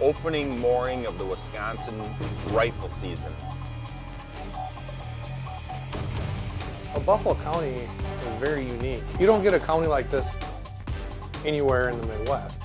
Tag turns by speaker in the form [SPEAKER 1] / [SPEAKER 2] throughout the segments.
[SPEAKER 1] opening mooring of the Wisconsin rifle season.
[SPEAKER 2] Well, Buffalo County is very unique. You don't get a county like this anywhere in the Midwest.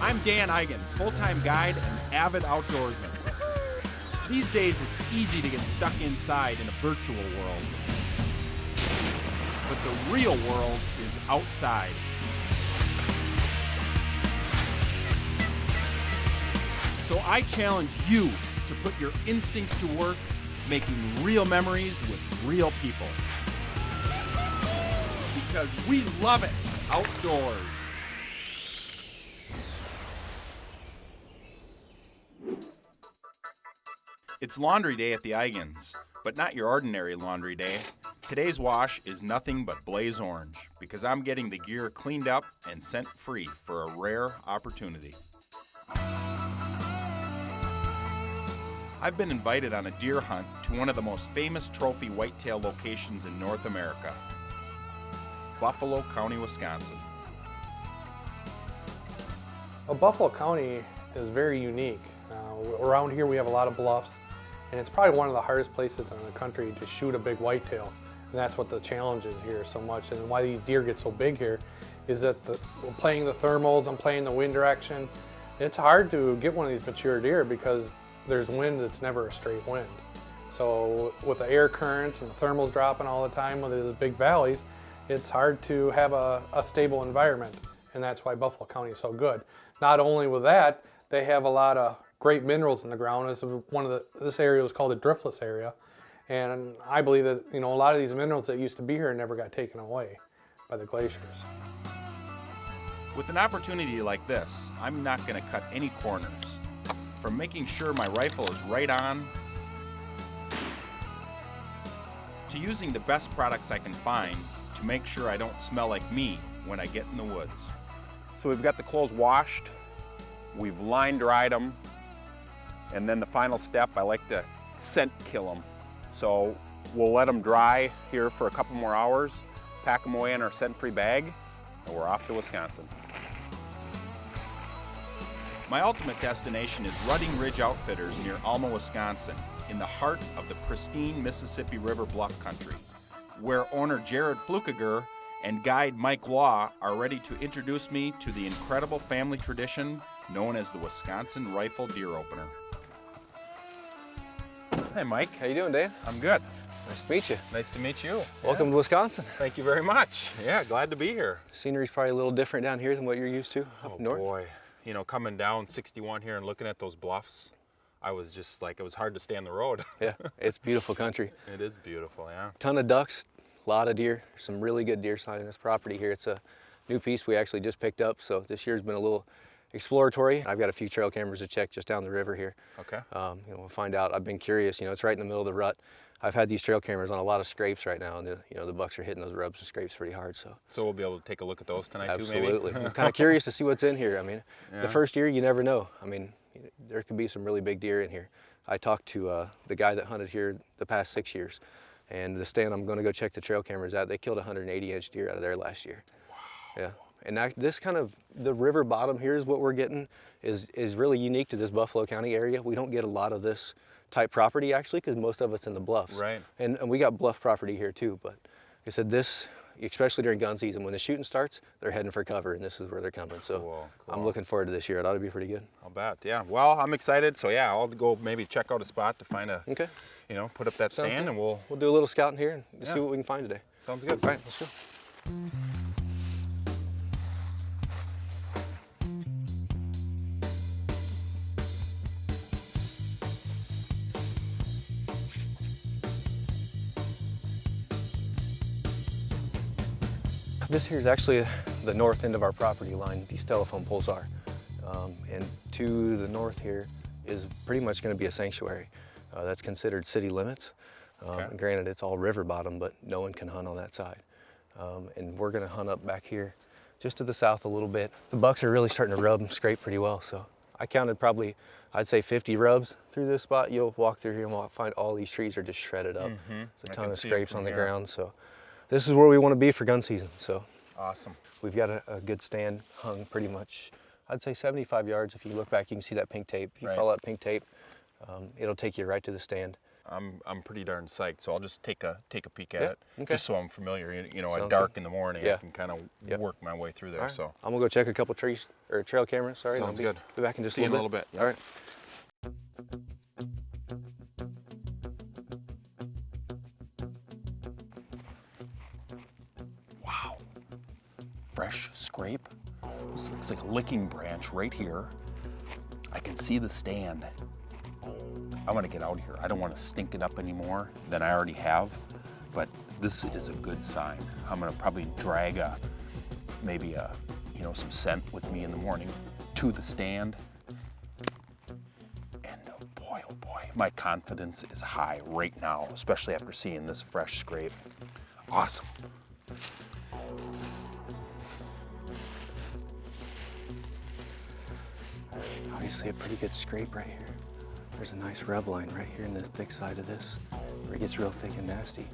[SPEAKER 3] I'm Dan Eigen, full-time guide and avid outdoorsman. These days, it's easy to get stuck inside in a virtual world. But the real world is outside. So I challenge you to put your instincts to work, making real memories with real people. Because we love it outdoors. It's laundry day at the Eigens, but not your ordinary laundry day. Today's wash is nothing but blaze orange, because I'm getting the gear cleaned up and scent free for a rare opportunity. I've been invited on a deer hunt to one of the most famous trophy whitetail locations in North America, Buffalo County, Wisconsin.
[SPEAKER 2] Well, Buffalo County is very unique. Around here we have a lot of bluffs, and it's probably one of the hardest places in the country to shoot a big whitetail. And that's what the challenge is here so much, and why these deer get so big here is that we're playing the thermals and playing the wind direction. It's hard to get one of these mature deer because there's wind that's never a straight wind. So with the air currents and the thermals dropping all the time with these big valleys, it's hard to have a stable environment, and that's why Buffalo County is so good. Not only with that, they have a lot of great minerals in the ground. This area was called a driftless area, and I believe that a lot of these minerals that used to be here never got taken away by the glaciers.
[SPEAKER 3] With an opportunity like this, I'm not going to cut any corners. From making sure my rifle is right on, to using the best products I can find to make sure I don't smell like me when I get in the woods.
[SPEAKER 1] So we've got the clothes washed, we've line dried them, and then the final step, I like to scent kill them. So we'll let them dry here for a couple more hours, pack them away in our scent-free bag, and we're off to Wisconsin.
[SPEAKER 3] My ultimate destination is Rudding Ridge Outfitters near Alma, Wisconsin, in the heart of the pristine Mississippi River bluff country, where owner Jared Flukiger and guide Mike Law are ready to introduce me to the incredible family tradition known as the Wisconsin Rifle Deer Opener.
[SPEAKER 1] Hey Mike.
[SPEAKER 4] How you doing, Dan?
[SPEAKER 1] I'm good.
[SPEAKER 4] Nice to meet you.
[SPEAKER 1] Nice to meet you.
[SPEAKER 4] Welcome to Wisconsin.
[SPEAKER 1] Thank you very much. Yeah, glad to be here.
[SPEAKER 4] Scenery's probably a little different down here than what you're used to up north.
[SPEAKER 1] Oh boy. Coming down 61 here and looking at those bluffs, I was just like, it was hard to stay on the road.
[SPEAKER 4] Yeah, it's beautiful country.
[SPEAKER 1] It is beautiful, yeah.
[SPEAKER 4] Ton of ducks, a lot of deer. Some really good deer sign in this property here. It's a new piece we actually just picked up, so this year's been a little exploratory. I've got a few trail cameras to check just down the river here.
[SPEAKER 1] Okay.
[SPEAKER 4] We'll find out. I've been curious. It's right in the middle of the rut. I've had these trail cameras on a lot of scrapes right now, and the bucks are hitting those rubs and scrapes pretty hard. So
[SPEAKER 1] we'll be able to take a look at those tonight too, maybe?
[SPEAKER 4] Absolutely. I'm kind of curious to see what's in here. I mean,
[SPEAKER 1] Yeah.
[SPEAKER 4] The first year, you never know. I mean, there could be some really big deer in here. I talked to the guy that hunted here the past 6 years, and the stand I'm going to go check the trail cameras at, they killed a 180-inch deer out of there last year.
[SPEAKER 1] Wow.
[SPEAKER 4] Yeah. And this kind of, the river bottom here is what we're getting, is really unique to this Buffalo County area. We don't get a lot of this type property actually, because most of it's in the bluffs.
[SPEAKER 1] Right.
[SPEAKER 4] And we got bluff property here too, but like I said, this, especially during gun season, when the shooting starts, they're heading for cover, and this is where they're coming. So
[SPEAKER 1] Cool.
[SPEAKER 4] I'm looking forward to this year. It ought to be pretty good.
[SPEAKER 1] I'll bet, yeah. Well, I'm excited, so yeah, I'll go maybe check out a spot to find a,
[SPEAKER 4] Okay.
[SPEAKER 1] put up that
[SPEAKER 4] Sounds
[SPEAKER 1] stand,
[SPEAKER 4] good.
[SPEAKER 1] and we'll
[SPEAKER 4] do a little scouting here and
[SPEAKER 1] Yeah.
[SPEAKER 4] see what we can find today.
[SPEAKER 1] Sounds good.
[SPEAKER 4] All right, let's go. This here is actually the north end of our property line, these telephone poles are. And to the north here is pretty much going to be a sanctuary. That's considered city limits.
[SPEAKER 1] Okay.
[SPEAKER 4] Granted, it's all river bottom, but no one can hunt on that side. And we're going to hunt up back here just to the south a little bit. The bucks are really starting to rub and scrape pretty well, so I counted probably, I'd say 50 rubs through this spot. You'll walk through here and find all these trees are just shredded up. There's a ton of scrapes on the ground, so this is where we want to be for gun season. So
[SPEAKER 3] Awesome.
[SPEAKER 4] We've got a good stand hung pretty much, I'd say 75 yards. If you look back, you can see that pink tape. If you
[SPEAKER 3] Right.
[SPEAKER 4] follow that pink tape, it'll take you right to the stand.
[SPEAKER 3] I'm pretty darn psyched, so I'll just take a peek at
[SPEAKER 4] Yeah,
[SPEAKER 3] it,
[SPEAKER 4] okay.
[SPEAKER 3] just so I'm familiar. You know, at
[SPEAKER 4] Sounds
[SPEAKER 3] dark
[SPEAKER 4] good.
[SPEAKER 3] in the morning,
[SPEAKER 4] Yeah.
[SPEAKER 3] I can kind of
[SPEAKER 4] Yep.
[SPEAKER 3] work my way through there.
[SPEAKER 4] All right.
[SPEAKER 3] So
[SPEAKER 4] I'm gonna go check a couple trees or trail cameras. Sorry, and
[SPEAKER 3] Sounds
[SPEAKER 4] I'll
[SPEAKER 3] good.
[SPEAKER 4] be back in just
[SPEAKER 3] See
[SPEAKER 4] a
[SPEAKER 3] you in a
[SPEAKER 4] little
[SPEAKER 3] little bit.
[SPEAKER 4] All right.
[SPEAKER 3] wow, fresh scrape. This looks like a licking branch right here. I can see the stand. I want to get out here. I don't want to stink it up any more than I already have, but this is a good sign. I'm going to probably drag maybe some scent with me in the morning to the stand. And oh boy, my confidence is high right now, especially after seeing this fresh scrape. Awesome.
[SPEAKER 4] Obviously a pretty good scrape right here. There's a nice rub line right here in the thick side of this, where it gets real thick and nasty.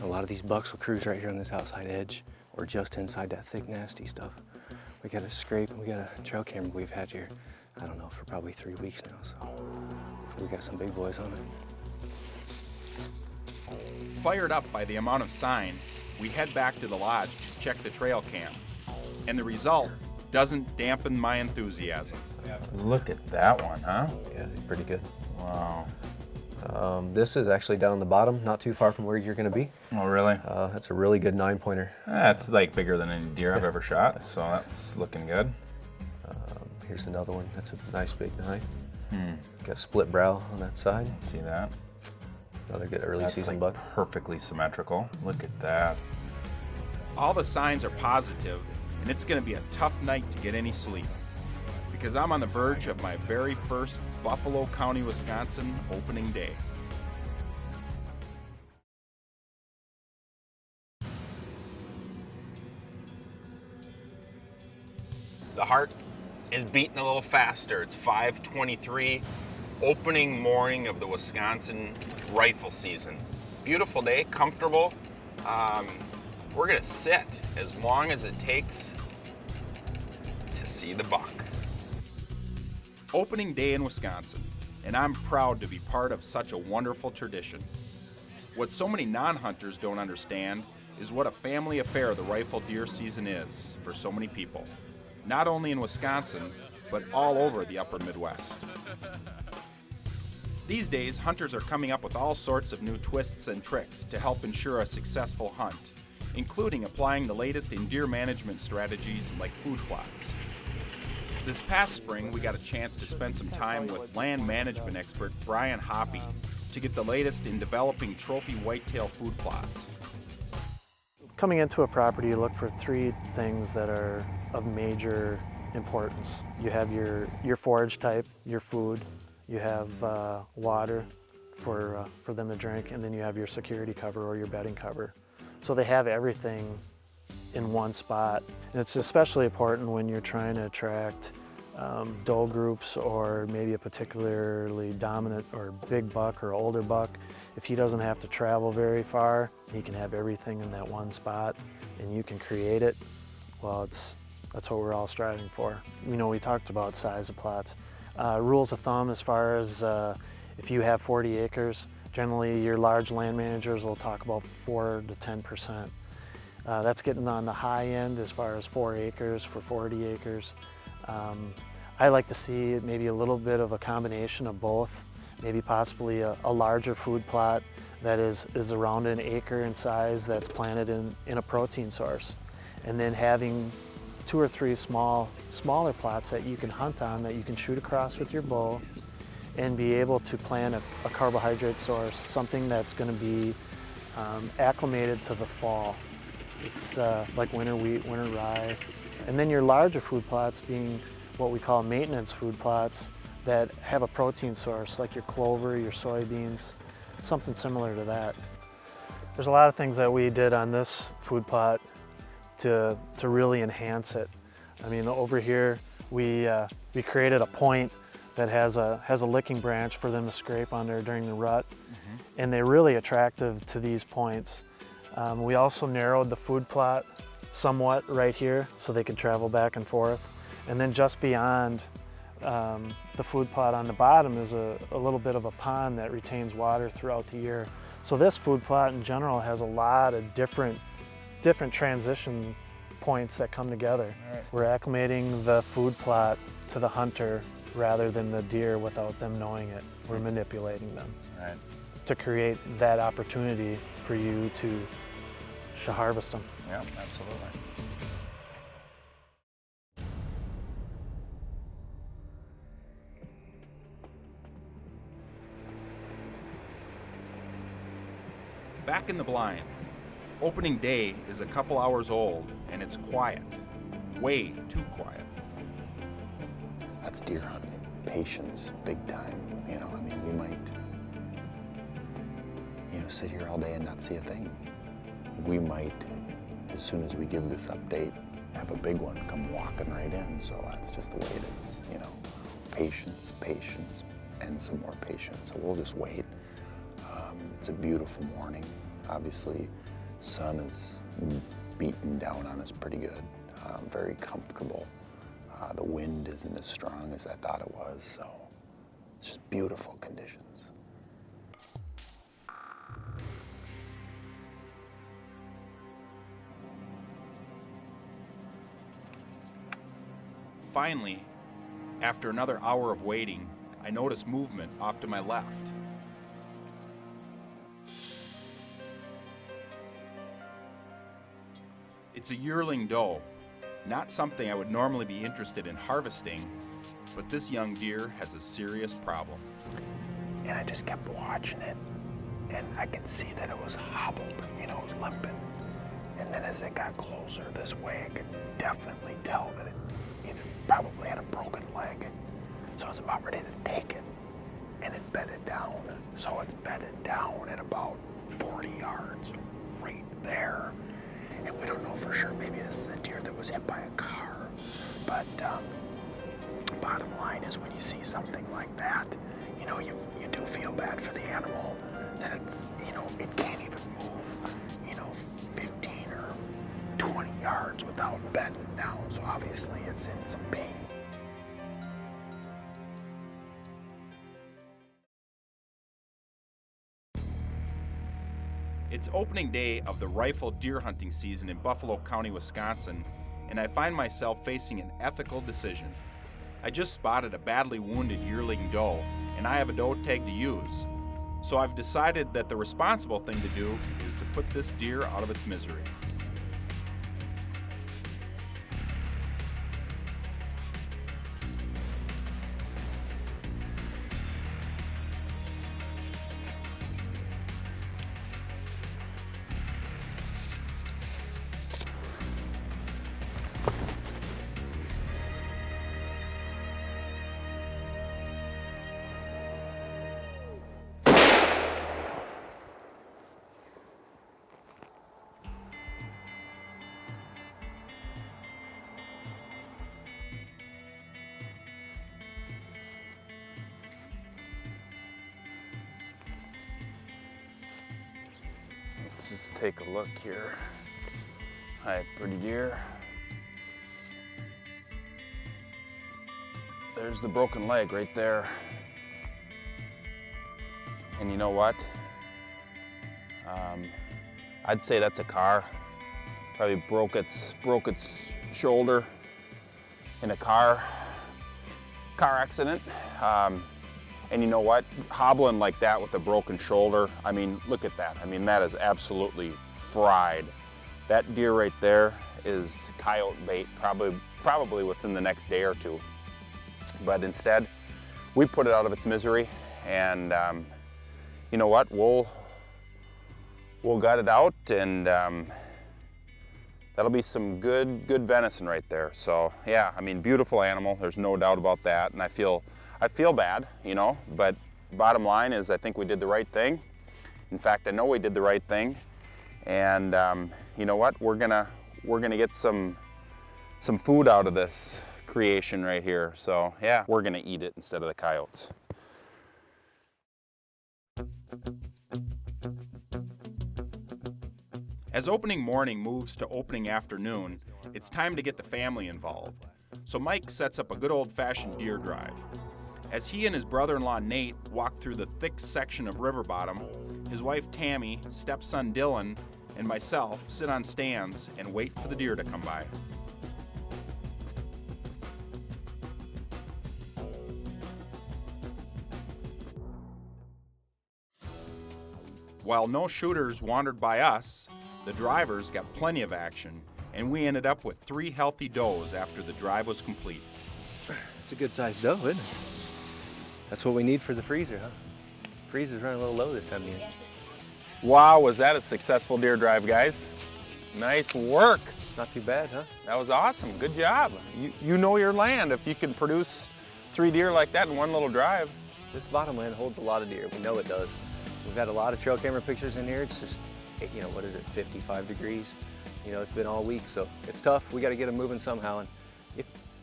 [SPEAKER 4] A lot of these bucks will cruise right here on this outside edge, or just inside that thick, nasty stuff. We got a scrape, and we got a trail camera we've had here, I don't know, for probably 3 weeks now, so we got some big boys on it.
[SPEAKER 3] Fired up by the amount of sign, we head back to the lodge to check the trail cam. And the result doesn't dampen my enthusiasm. Look at that one, huh?
[SPEAKER 5] Yeah, pretty good.
[SPEAKER 3] Wow.
[SPEAKER 5] This is actually down the bottom, not too far from where you're going to be.
[SPEAKER 3] Oh, really?
[SPEAKER 5] That's a really good 9-pointer.
[SPEAKER 3] That's like bigger than any deer I've ever shot, so that's looking good.
[SPEAKER 5] Here's another one. That's a nice big 9. Got split brow on that side.
[SPEAKER 3] See that?
[SPEAKER 5] It's another good early
[SPEAKER 3] That's
[SPEAKER 5] season
[SPEAKER 3] like
[SPEAKER 5] buck.
[SPEAKER 3] perfectly symmetrical. Look at that. All the signs are positive, and it's going to be a tough night to get any sleep, because I'm on the verge of my very first Buffalo County, Wisconsin opening day. The heart is beating a little faster. It's 5:23, opening morning of the Wisconsin rifle season. Beautiful day, comfortable. We're gonna sit as long as it takes to see the buck. Opening day in Wisconsin, and I'm proud to be part of such a wonderful tradition. What so many non-hunters don't understand is what a family affair the rifle deer season is for so many people, not only in Wisconsin, but all over the upper Midwest. These days, hunters are coming up with all sorts of new twists and tricks to help ensure a successful hunt, including applying the latest in deer management strategies like food plots. This past spring, we got a chance to spend some time with land management expert Brian Hoppy to get the latest in developing trophy whitetail food plots.
[SPEAKER 6] Coming into a property, you look for 3 things that are of major importance. You have your forage type, your food, you have water for them to drink, and then you have your security cover or your bedding cover. So they have everything in one spot. And it's especially important when you're trying to attract doe groups or maybe a particularly dominant or big buck or older buck. If he doesn't have to travel very far, he can have everything in that one spot and you can create it. Well, that's what we're all striving for. You know, we talked about size of plots. Rules of thumb as far as if you have 40 acres, generally your large land managers will talk about 4 to 10%. That's getting on the high end as far as 4 acres for 40 acres. I like to see maybe a little bit of a combination of both, maybe possibly a larger food plot that is around an acre in size that's planted in a protein source. And then having 2 or 3 smaller plots that you can hunt on, that you can shoot across with your bow and be able to plant a carbohydrate source, something that's going to be acclimated to the fall. It's like winter wheat, winter rye. And then your larger food plots being what we call maintenance food plots that have a protein source, like your clover, your soybeans, something similar to that. There's a lot of things that we did on this food plot to really enhance it. I mean, over here we created a point that has a licking branch for them to scrape on there during the rut, and they're really attractive to these points. We also narrowed the food plot somewhat right here so they can travel back and forth. And then just beyond the food plot on the bottom is a little bit of a pond that retains water throughout the year. So this food plot in general has a lot of different transition points that come together.
[SPEAKER 1] Right.
[SPEAKER 6] We're acclimating the food plot to the hunter rather than the deer without them knowing it. We're manipulating them
[SPEAKER 1] Right.
[SPEAKER 6] to create that opportunity for you to harvest them.
[SPEAKER 1] Yeah, absolutely.
[SPEAKER 3] Back in the blind. Opening day is a couple hours old and it's quiet. Way too quiet.
[SPEAKER 7] That's deer hunting. Patience, big time. You know, I mean, we might, sit here all day and not see a thing. We might, as soon as we give this update, have a big one come walking right in. So that's just the way it is, Patience, patience, and some more patience. So we'll just wait. It's a beautiful morning. Obviously, sun is beating down on us pretty good. Very comfortable. The wind isn't as strong as I thought it was, so it's just beautiful conditions.
[SPEAKER 3] Finally, after another hour of waiting, I notice movement off to my left. It's a yearling doe, not something I would normally be interested in harvesting, but this young deer has a serious problem.
[SPEAKER 7] And I just kept watching it, and I could see that it was hobbled, it was limping. And then as it got closer this way, I could definitely tell that it probably had a broken leg. So I was about ready to take it, and it bedded down. So it's bedded down at about 40 yards, right there. And we don't know for sure, maybe this is a deer that was hit by a car. But bottom line is when you see something like that, you do feel bad for the animal, that it's, it can't even move, 15 or 20 yards without bedding down. So obviously it's in some pain.
[SPEAKER 3] It's opening day of the rifle deer hunting season in Buffalo County, Wisconsin, and I find myself facing an ethical decision. I just spotted a badly wounded yearling doe, and I have a doe tag to use. So I've decided that the responsible thing to do is to put this deer out of its misery.
[SPEAKER 1] Let's just take a look here. Hi, pretty deer. There's the broken leg right there. And you know what? I'd say that's a car. Probably broke its shoulder in a car accident. And you know what? Hobbling like that with a broken shoulder, I mean, look at that. I mean, that is absolutely fried. That deer right there is coyote bait, probably within the next day or two. But instead, we put it out of its misery, and you know what? We'll gut it out, and that'll be some good venison right there. So yeah, I mean, beautiful animal. There's no doubt about that, and I feel bad, but bottom line is I think we did the right thing. In fact, I know we did the right thing, and you know what? We're gonna get some food out of this creation right here. So yeah, we're gonna eat it instead of the coyotes.
[SPEAKER 3] As opening morning moves to opening afternoon, it's time to get the family involved. So Mike sets up a good old-fashioned deer drive. As he and his brother-in-law Nate walk through the thick section of river bottom, his wife Tammy, stepson Dylan, and myself sit on stands and wait for the deer to come by. While no shooters wandered by us, the drivers got plenty of action, and we ended up with 3 healthy does after the drive was complete.
[SPEAKER 4] It's a good sized doe, isn't it? That's what we need for the freezer, huh? Freezer's running a little low this time of year.
[SPEAKER 1] Wow, was that a successful deer drive, guys? Nice work.
[SPEAKER 4] Not too bad, huh?
[SPEAKER 1] That was awesome. Good job. You know your land if you can produce 3 deer like that in one little drive.
[SPEAKER 4] This bottomland holds a lot of deer. We know it does. We've had a lot of trail camera pictures in here. It's just, you know, what is it, 55 degrees? You know, it's been all week, so it's tough. We got to get them moving somehow. And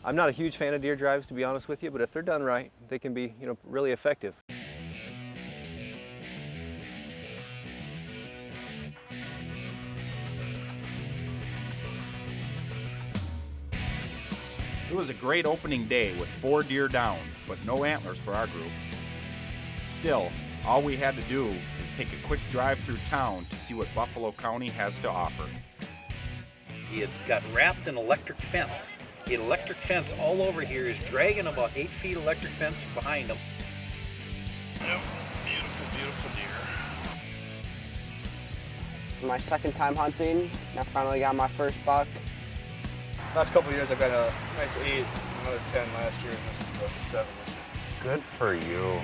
[SPEAKER 4] I'm not a huge fan of deer drives, to be honest with you, but if they're done right, they can be, you know, really effective.
[SPEAKER 3] It was a great opening day with 4 deer down, but no antlers for our group. Still, all we had to do is take a quick drive through town to see what Buffalo County has to offer.
[SPEAKER 8] He had got wrapped in electric fence. He had electric fence all over here. He's dragging about 8 feet electric fence behind him.
[SPEAKER 9] Yep, beautiful, beautiful deer.
[SPEAKER 10] It's my second time hunting, and I finally got my first buck.
[SPEAKER 11] Last couple of years I've got a nice 8, another 10 last year, and this is the 7 this year.
[SPEAKER 7] Good for you.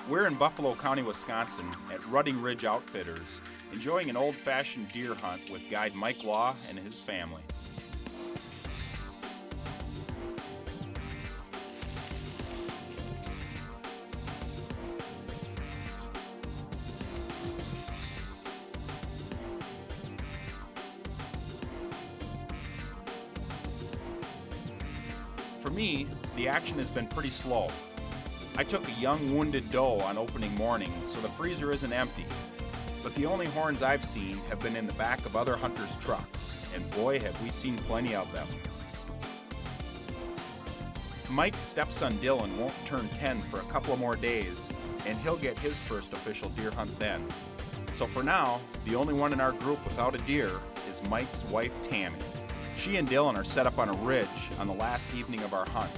[SPEAKER 3] We're in Buffalo County, Wisconsin at Rudding Ridge Outfitters, enjoying an old-fashioned deer hunt with guide Mike Law and his family. For me, the action has been pretty slow. I took a young wounded doe on opening morning, so the freezer isn't empty. But the only horns I've seen have been in the back of other hunters' trucks, and boy have we seen plenty of them. Mike's stepson Dylan won't turn 10 for a couple of more days, and he'll get his first official deer hunt then. So for now, the only one in our group without a deer is Mike's wife Tammy. She and Dylan are set up on a ridge on the last evening of our hunt,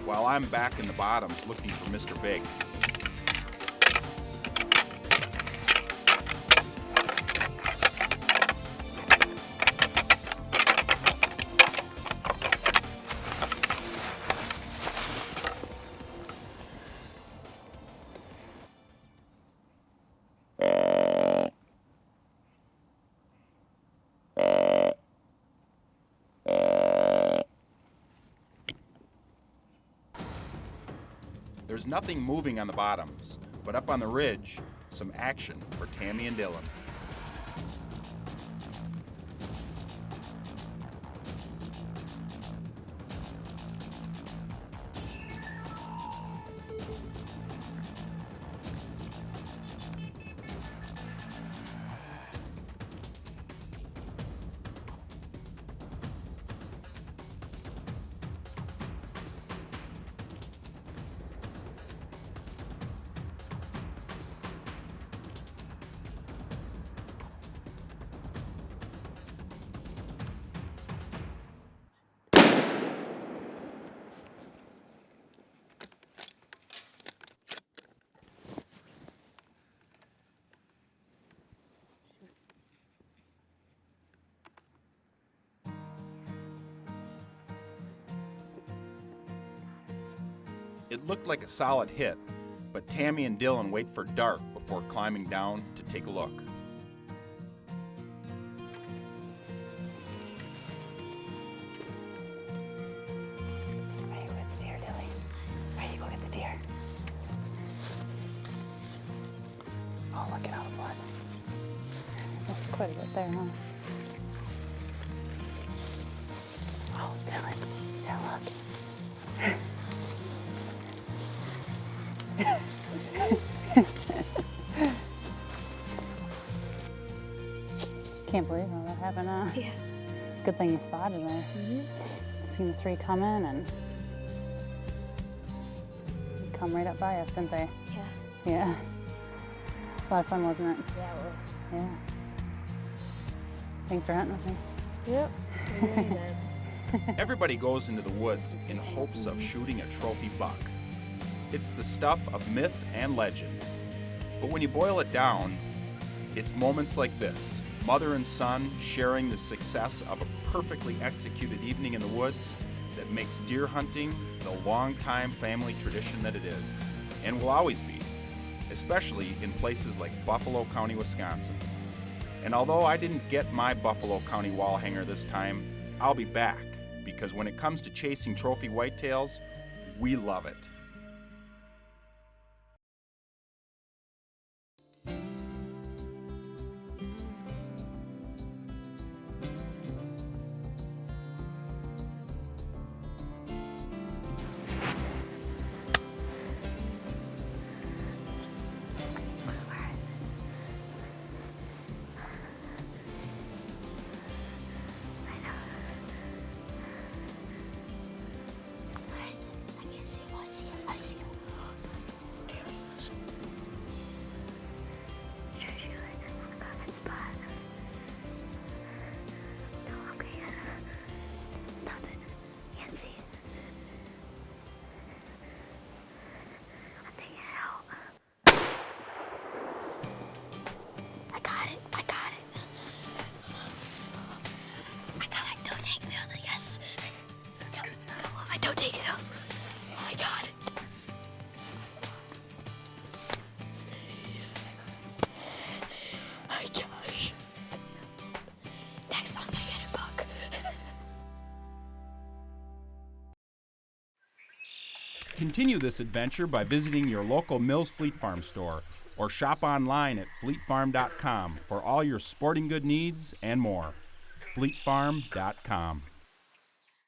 [SPEAKER 3] while I'm back in the bottoms looking for Mr. Big. There's nothing moving on the bottoms, but up on the ridge, some action for Tammy and Dylan. It looked like a solid hit, but Tammy and Dylan wait for dark before climbing down to take a look.
[SPEAKER 10] Where you go get the deer, Dilly? Where you go get the deer?
[SPEAKER 12] get out of the blood. That's quite a bit there, huh? Oh, Dylan, look. Can't believe how that happened, huh?
[SPEAKER 13] Yeah.
[SPEAKER 12] It's a good thing you spotted there. Seen the three come in and come right up by us, didn't they?
[SPEAKER 13] Yeah.
[SPEAKER 12] Yeah. A lot of fun, wasn't it?
[SPEAKER 13] Yeah, it was.
[SPEAKER 12] Yeah. Thanks for hunting with me.
[SPEAKER 13] Yep.
[SPEAKER 3] Everybody goes into the woods in hopes of shooting a trophy buck. It's the stuff of myth and legend. But when you boil it down, it's moments like this, mother and son sharing the success of a perfectly executed evening in the woods, that makes deer hunting the long-time family tradition that it is, and will always be, especially in places like Buffalo County, Wisconsin. And although I didn't get my Buffalo County wall hanger this time, I'll be back, because when it comes to chasing trophy whitetails, we love it.
[SPEAKER 13] Don't take it out. I got it. My gosh. Next time I get a buck.
[SPEAKER 3] Continue this adventure by visiting your local Mills Fleet Farm store or shop online at fleetfarm.com for all your sporting good needs and more. fleetfarm.com.